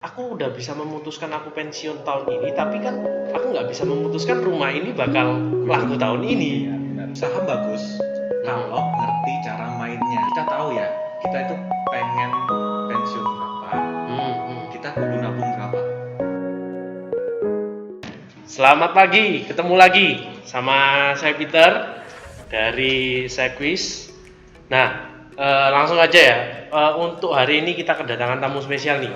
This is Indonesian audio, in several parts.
aku udah bisa memutuskan aku pensiun tahun ini, tapi kan aku nggak bisa memutuskan rumah ini bakal laku tahun ini. Iya benar. Saham bagus kalau ngerti cara mainnya. Kita tahu ya, kita itu pengen pensiun berapa, kita kudu nabung berapa. Selamat pagi, ketemu lagi sama saya Peter dari Sequis. Nah, langsung aja ya. Untuk hari ini kita kedatangan tamu spesial nih,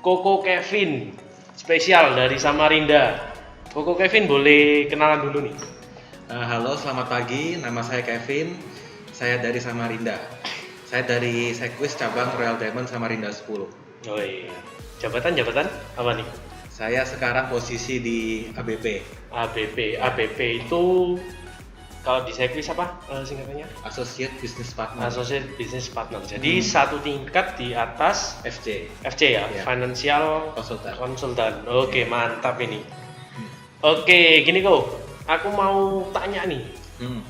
Koko Kevin, spesial dari Samarinda. Koko Kevin boleh kenalan dulu nih. Halo, selamat pagi. Nama saya Kevin. Saya dari Samarinda. Saya dari Sequis cabang Royal Diamond Samarinda 10. Oh iya. Jabatan apa nih? Saya sekarang posisi di ABP. ABP itu kalau di Sequis apa singkatannya? Associate Business Partner. Associate Business Partner. Jadi satu tingkat di atas FC ya, Iya. Financial Konsultan. Oke, mantap ini. Oke, gini kok. Aku mau tanya nih.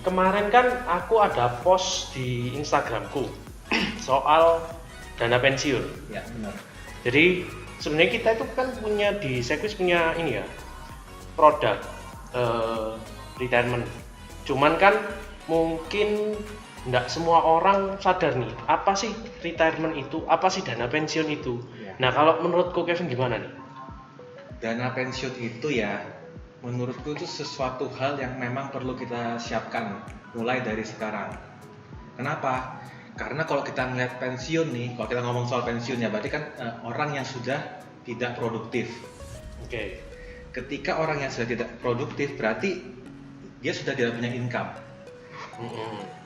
Kemarin kan aku ada post di Instagramku soal dana pensiun. Ya, benar. Jadi sebenarnya kita itu kan punya di Sequis punya ini ya, produk retirement. Cuman kan mungkin nggak semua orang sadar nih, apa sih retirement itu, apa sih dana pensiun itu. Ya. Nah, kalau menurutku Kevin gimana nih? Dana pensiun itu ya, menurutku itu sesuatu hal yang memang perlu kita siapkan mulai dari sekarang. Kenapa? Karena kalau kita ngeliat pensiun nih, kalau kita ngomong soal pensiun ya, berarti kan orang yang sudah tidak produktif. Oke. Ketika orang yang sudah tidak produktif, berarti dia sudah tidak punya income.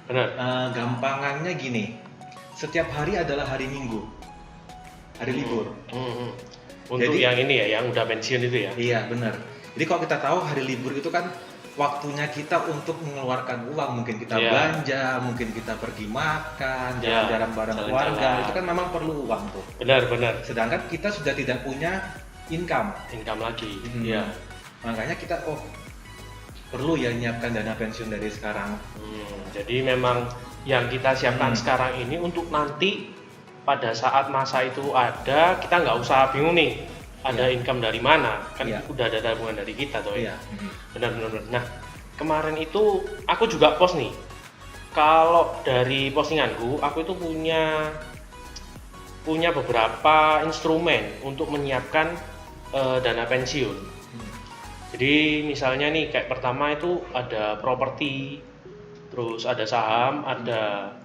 Benar. Gampangannya gini, setiap hari adalah hari Minggu, hari libur. Untuk Jadi, yang ini ya, yang udah pensiun itu ya. Iya benar. Jadi kalau kita tahu hari libur itu kan waktunya kita untuk mengeluarkan uang, mungkin kita belanja, mungkin kita pergi makan, jalan-jalan bareng keluarga, itu kan memang perlu uang tuh. Benar. Sedangkan kita sudah tidak punya income lagi. Iya. Makanya kita perlu ya menyiapkan dana pensiun dari sekarang. Jadi memang yang kita siapkan sekarang ini untuk nanti pada saat masa itu ada, kita nggak usah bingung nih ada income dari mana, kan udah ada tabungan dari kita tuh ya. Benar. Nah, kemarin itu aku juga post nih, kalau dari postinganku aku itu punya beberapa instrumen untuk menyiapkan dana pensiun. Jadi misalnya nih, kayak pertama itu ada properti, terus ada saham, ada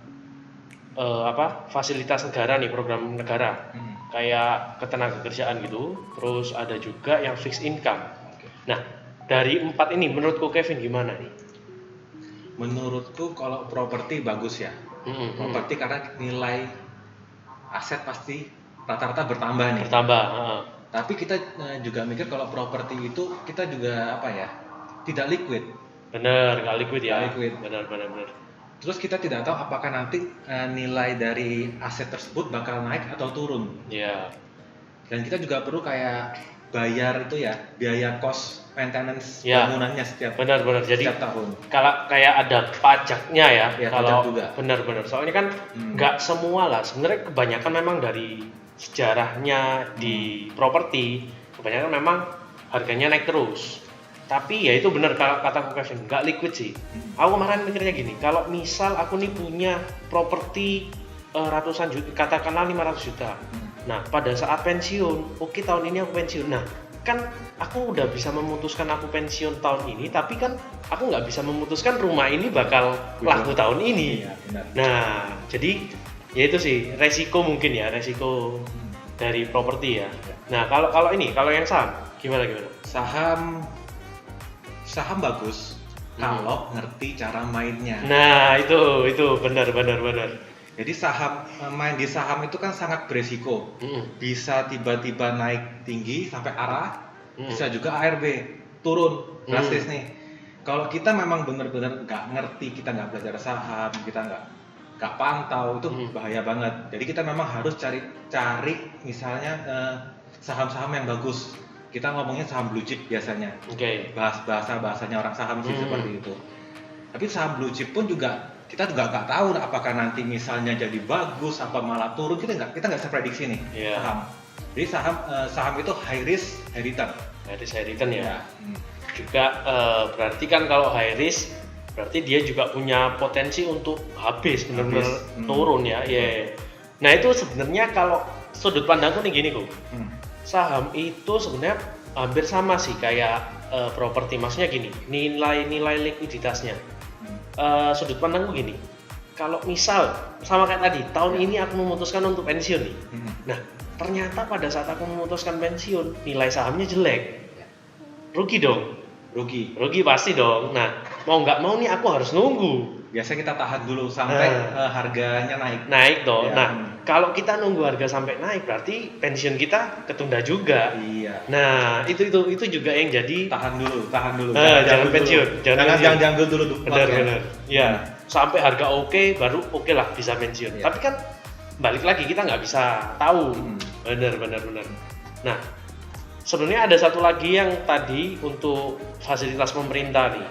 fasilitas negara nih, program negara, kayak ketenagakerjaan gitu. Terus ada juga yang fixed income. Nah, dari 4 ini menurutku Kevin gimana nih? Menurutku kalau properti bagus ya. Properti karena nilai aset pasti rata-rata bertambah nih. Tapi kita juga mikir kalau properti itu kita juga tidak liquid. Bener, nggak liquid ya. Bener. Terus kita tidak tahu apakah nanti nilai dari aset tersebut bakal naik atau turun. Iya. Dan kita juga perlu kayak bayar itu ya, biaya cost maintenance bangunannya setiap tahun. Kalau kayak ada pajaknya ya. Kalau juga. Bener. Soalnya kan nggak semua lah. Sebenarnya kebanyakan memang dari sejarahnya di properti, kebanyakan memang harganya naik terus. Tapi ya itu benar kataku Kevin, nggak liquid sih. Aku kemarin mikirnya gini, kalau misal aku nih punya properti ratusan juta, katakanlah 500 juta. Nah, pada saat pensiun, oke, tahun ini aku pensiun. Nah, kan aku udah bisa memutuskan aku pensiun tahun ini, tapi kan aku nggak bisa memutuskan rumah ini bakal laku tahun ini. Iya, benar. Nah, jadi ya itu sih resiko dari properti ya. Nah, kalau yang saham gimana? Saham bagus kalau ngerti cara mainnya. Nah, itu benar. Jadi main di saham itu kan sangat beresiko. Bisa tiba-tiba naik tinggi sampai arah, bisa juga ARB turun drastis nih. Kalau kita memang benar-benar nggak ngerti, kita nggak belajar saham, kita nggak pantau, itu bahaya banget. Jadi kita memang harus cari misalnya saham-saham yang bagus. Kita ngomongnya saham blue chip biasanya. Bahasanya orang saham sih seperti itu. Tapi saham blue chip pun juga kita nggak tahu apakah nanti misalnya jadi bagus apa malah turun, kita nggak bisa prediksi nih saham. Jadi saham itu high risk, high return. High risk high return ya. Ya. Juga berarti kan kalau high risk berarti dia juga punya potensi untuk habis benar-benar turun ya. Ya. Nah itu sebenarnya kalau sudut pandangku nih gini kok. Saham itu sebenarnya hampir sama sih kayak properti, maksudnya gini, nilai likuiditasnya. Sudut pandangku gini, kalau misal sama kayak tadi, tahun ini aku memutuskan untuk pensiun nih. Nah ternyata pada saat aku memutuskan pensiun nilai sahamnya jelek, rugi dong. Rugi pasti dong. Nah, mau nggak mau nih aku harus nunggu. Biasanya kita tahan dulu sampai harganya naik. Naik dong. Ya. Nah, kalau kita nunggu harga sampai naik berarti pensiun kita ketunda juga. Iya. Nah, itu juga yang jadi tahan dulu. Jangan pensiun. Jangan diambil dulu. Benar. Iya. Sampai harga oke, baru oke lah bisa pensiun. Iya. Tapi kan balik lagi kita nggak bisa tahu. Benar. Nah, sebenarnya ada satu lagi yang tadi untuk fasilitas pemerintah nih.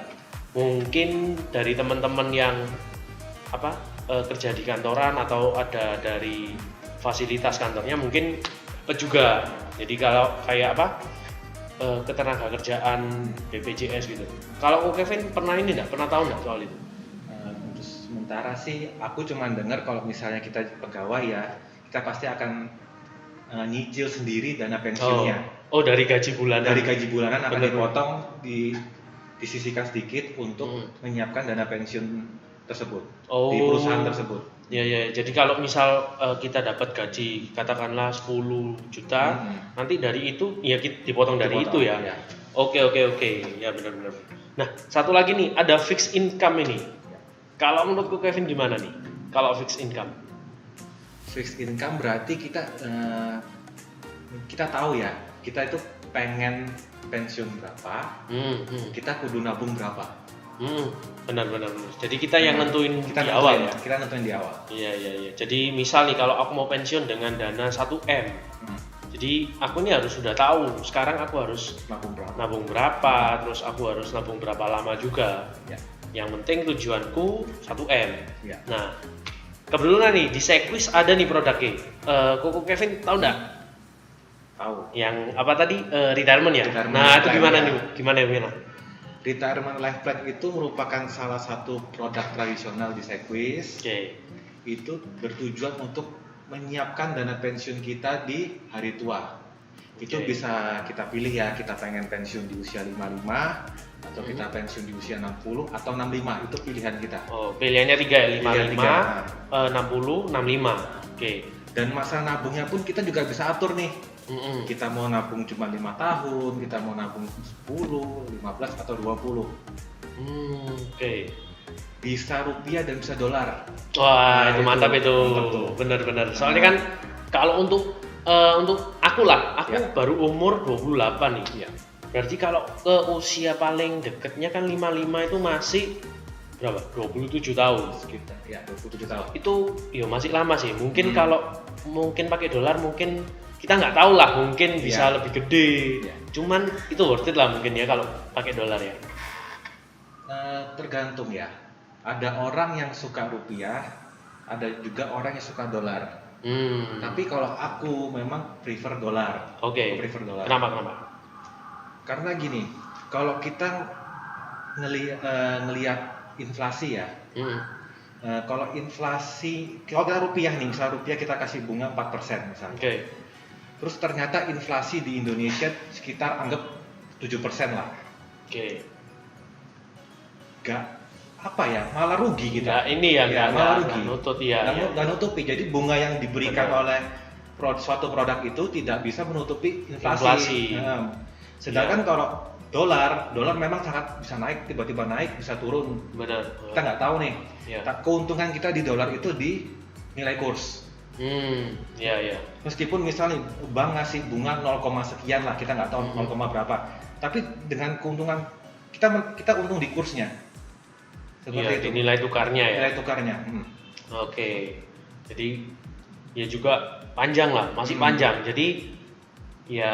Mungkin dari teman-teman yang kerja di kantoran atau ada dari fasilitas kantornya mungkin dapat juga. Jadi kalau kayak ketenaga kerjaan BPJS gitu. Kalau Kevin pernah tahu nggak soal itu? Untuk sementara sih aku cuma dengar kalau misalnya kita pegawai ya, kita pasti akan nyicil sendiri dana pensiunnya. Oh, dari gaji bulanan. Dari gaji bulanan akan dipotong, disisihkan sedikit untuk menyiapkan dana pensiun tersebut di perusahaan tersebut. Ya. Jadi kalau misal kita dapat gaji katakanlah 10 juta, nanti dari itu ya kita dipotong dari itu ya. Oke. Ya benar. Nah, satu lagi nih, ada fixed income ini. Kalau menurutku Kevin gimana nih? Kalau fixed income? Fixed income berarti kita tahu ya, kita itu pengen pensiun berapa, kita kudu nabung berapa. Benar. Jadi kita yang nentuin kita di awal ya. Kita nentuin di awal. Iya. Jadi misal nih kalau aku mau pensiun dengan dana 1M, jadi aku ini harus sudah tahu sekarang aku harus nabung berapa, terus aku harus nabung berapa lama juga. Ya. Yang penting tujuanku 1M. Ya. Nah, kebetulan nih di Sequis ada nih produknya. Koko Kevin tahu nggak? Tahu. Yang apa tadi? Retirement ya. Nah, itu gimana nih? Gimana? Retirement Life Plan itu merupakan salah satu produk tradisional di Sequis. Itu bertujuan untuk menyiapkan dana pensiun kita di hari tua. Itu bisa kita pilih ya, kita pengen pensiun di usia 55 atau kita pensiun di usia 60 atau 65, itu pilihan kita. Oh, pilihannya 3 ya, 55, 60, 65. Dan masa nabungnya pun kita juga bisa atur nih. Kita mau nabung cuma 5 tahun, kita mau nabung 10, 15 atau 20. Bisa rupiah dan bisa dolar. Wah, itu mantap itu. Benar. Soalnya kan kalau untuk aku baru umur 28 nih. Berarti kalau ke usia paling dekatnya kan 55 itu masih berapa? 27 tahun. Sekitar ya 27 tahun. Itu ya masih lama sih. Mungkin kalau pakai dolar mungkin kita nggak tahu lah, mungkin bisa lebih gede. Cuman itu worth it lah mungkin ya kalau pakai dolar ya. Tergantung ya. Ada orang yang suka rupiah, ada juga orang yang suka dolar. Tapi kalau aku memang prefer dolar. Oke. Prefer dolar. Kenapa? Karena gini, kalau kita ngelihat inflasi ya. Kalau kita rupiah nih, misal rupiah kita kasih bunga 4% misalnya. Terus ternyata inflasi di Indonesia sekitar anggap 7% lah. Malah rugi kita. Malah rugi. Nggak nutupi. Jadi bunga yang diberikan oleh suatu produk itu tidak bisa menutupi inflasi. Sedangkan kalau dolar memang sangat bisa naik, tiba-tiba naik, bisa turun. Benar. Kita nggak tahu nih. Keuntungan kita di dolar itu di nilai kurs. Meskipun misalnya bank ngasih bunga 0, sekian lah, kita nggak tahu 0, berapa. Tapi dengan keuntungan kita untung di kursnya. Seperti itu. Nilai tukarnya ya. Nilai tukarnya. Jadi ya juga panjang lah, masih panjang. Jadi ya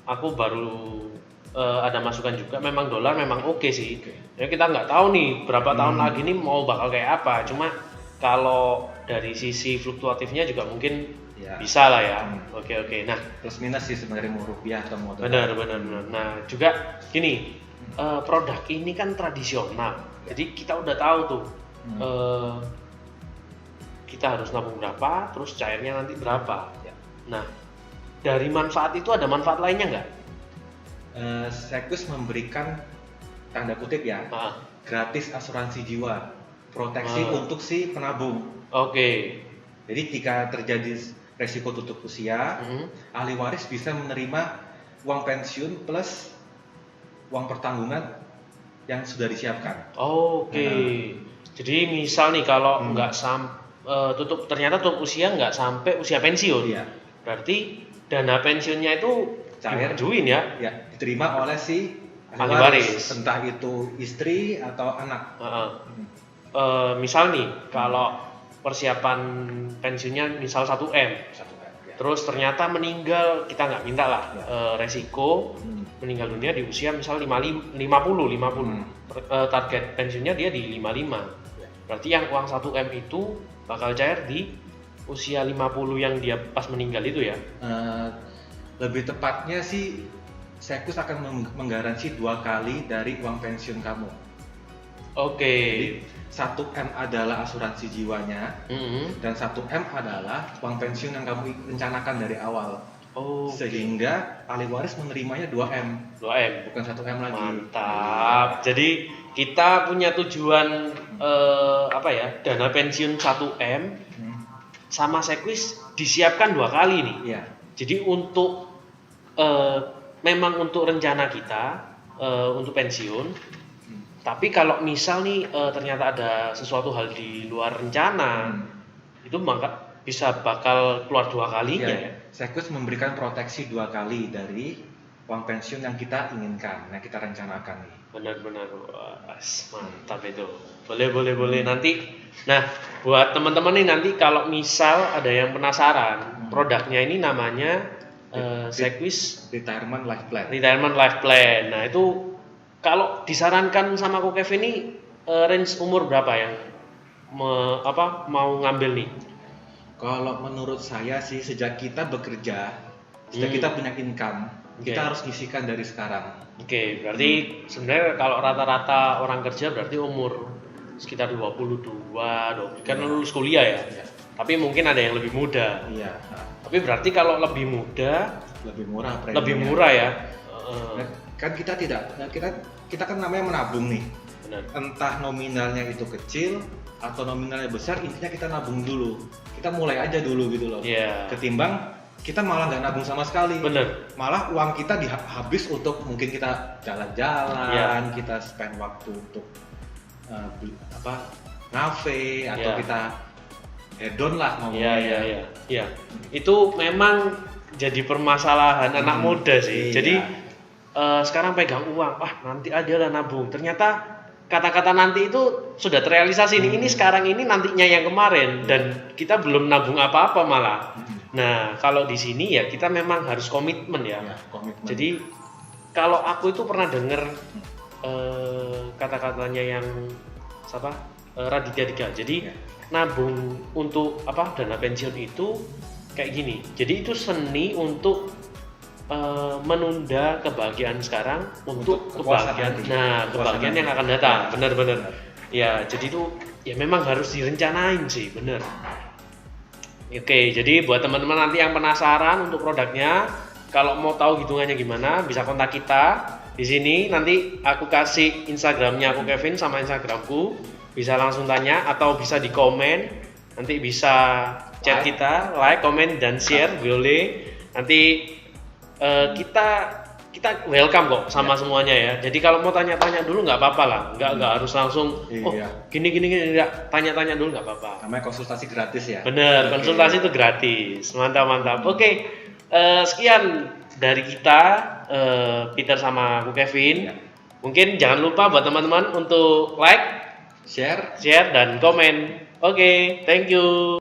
aku baru ada masukan juga, memang dolar memang oke sih. Ya kita nggak tahu nih berapa tahun lagi nih mau bakal kayak apa. Cuma kalau dari sisi fluktuatifnya juga mungkin Ya. Bisa lah ya. Oke. Nah, Plus minus sih sebenarnya mau rupiah atau mau benar. Nah, juga gini, produk ini kan tradisional. Jadi kita udah tahu tuh kita harus nabung berapa, terus cairnya nanti berapa. Ya. Nah, dari manfaat itu ada manfaat lainnya nggak? Sekus memberikan tanda kutip ya, gratis asuransi jiwa, proteksi untuk si penabung. Oke. Jadi jika terjadi resiko tutup usia, ahli waris bisa menerima uang pensiun plus uang pertanggungan yang sudah disiapkan. Oke. Jadi misal nih kalau nggak ternyata tutup usia nggak sampai usia pensiun, berarti dana pensiunnya itu Cair. dimajuin ya? Ya, diterima oleh si ahli waris. entah itu istri atau anak. Misal nih kalau persiapan pensiunnya misal 1 M, terus ternyata meninggal, kita nggak minta lah, resiko meninggal dunia di usia misal 50. Target pensiunnya dia di 55. Berarti yang uang 1 M itu bakal cair di usia 50 yang dia pas meninggal itu ya? Lebih tepatnya sih Sekus akan menggaransi 2 kali dari uang pensiun kamu. Oke. Jadi 1 M adalah asuransi jiwanya, dan 1 M adalah uang pensiun yang kamu rencanakan dari awal. Sehingga ahli waris menerimanya 2 M, bukan 1 M lagi. Mantap. Jadi kita punya tujuan dana pensiun 1 M sama Sekwis disiapkan 2 kali nih. Iya. Jadi untuk memang untuk rencana kita untuk pensiun. Tapi kalau misal nih ternyata ada sesuatu hal di luar rencana, itu maka bisa bakal keluar 2 kalinya ya. Sekus memberikan proteksi 2 kali dari uang pensiun yang kita inginkan, yang kita rencanakan nih. Benar-benar, mantap itu. Boleh nanti. Nah, buat teman-teman nih nanti kalau misal ada yang penasaran, produknya ini namanya Sekwis Retirement Life Plan. Retirement Life Plan. Nah, itu kalau disarankan sama Ko Kevin ini range umur berapa yang mau ngambil nih? Kalau menurut saya sih sejak kita bekerja, sejak kita punya income, kita harus nyisihkan dari sekarang. Oke, berarti sebenarnya kalau rata-rata orang kerja berarti umur sekitar 22, kan lulus kuliah ya. Tapi mungkin ada yang lebih muda. Iya. Tapi berarti kalau lebih muda lebih murah preminya. Lebih murah ya. Kan kita kan namanya menabung nih. Benar. Entah nominalnya itu kecil atau nominalnya besar, intinya kita nabung dulu. Kita mulai aja dulu gitu loh. Yeah. Ketimbang kita malah nggak nabung sama sekali. Bener. Malah uang kita habis untuk mungkin kita jalan-jalan, kita spend waktu untuk ngafe atau kita hedon lah ngomongnya. Iya. Itu memang jadi permasalahan anak muda sih. Iya. Jadi sekarang pegang uang, nanti aja lah nabung. Ternyata kata-kata nanti itu sudah terrealisasi nih. Ini sekarang ini nantinya yang kemarin dan kita belum nabung apa-apa malah. Nah, kalau di sini ya kita memang harus komitmen ya. Komitmen. Jadi kalau aku itu pernah dengar kata-katanya yang Raditya Dika. Jadi nabung untuk dana pensiun itu kayak gini. Jadi itu seni untuk menunda kebahagiaan sekarang untuk kebahagiaan yang akan datang. Benar-benar. Ya, jadi itu ya memang harus direncanain sih, benar. Oke, jadi buat teman-teman nanti yang penasaran untuk produknya, kalau mau tahu hitungannya gimana, bisa kontak kita di sini. Nanti aku kasih Instagramnya aku Kevin sama Instagramku, bisa langsung tanya atau bisa di komen. Nanti bisa chat kita, like, komen dan share, boleh. Nanti kita welcome kok sama semuanya ya. Jadi kalau mau tanya-tanya dulu nggak apa-apa lah, nggak harus langsung gini nggak, tanya-tanya dulu nggak apa-apa. Namanya konsultasi gratis ya. Bener, konsultasi itu gratis. Mantap. Oke, sekian dari kita, Peter sama aku Kevin. Mungkin jangan lupa buat teman-teman untuk like, share dan komen. Oke, thank you.